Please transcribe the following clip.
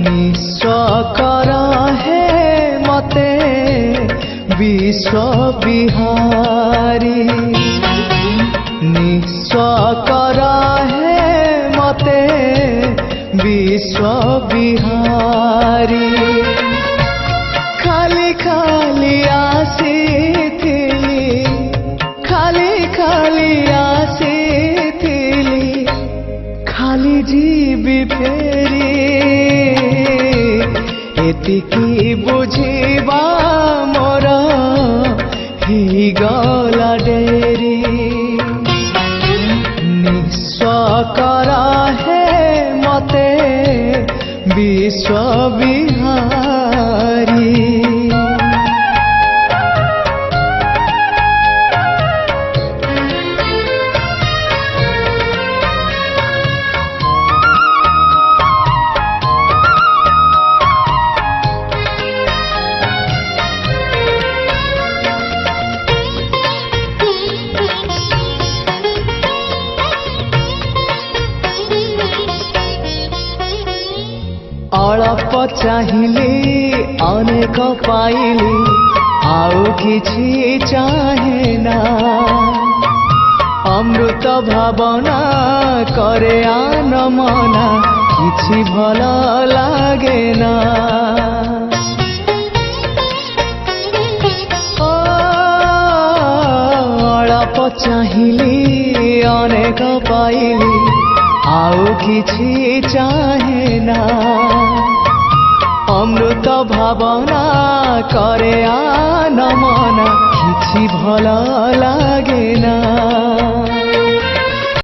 निस्व कर हे मते विश्व बिहारी निस्व कर हे मते विश्व बिहारी खाली खाली आसीथिली खाली खाली आसीथिली खाली जीवी फेरी एतिकी बुझिबा मोर ही गला डेरी निस्व कर हे मते विश्व बिहारी अल्प चाहिली अनेक पाइली आउ किछि चाहे ना अमृत भावना करे आन मना किछि भल लागे ना अल्प चाहिली अनेक पाइली आउ किछि चाहे ना अमृत भावना करे आन मना किछि भल लागे ना।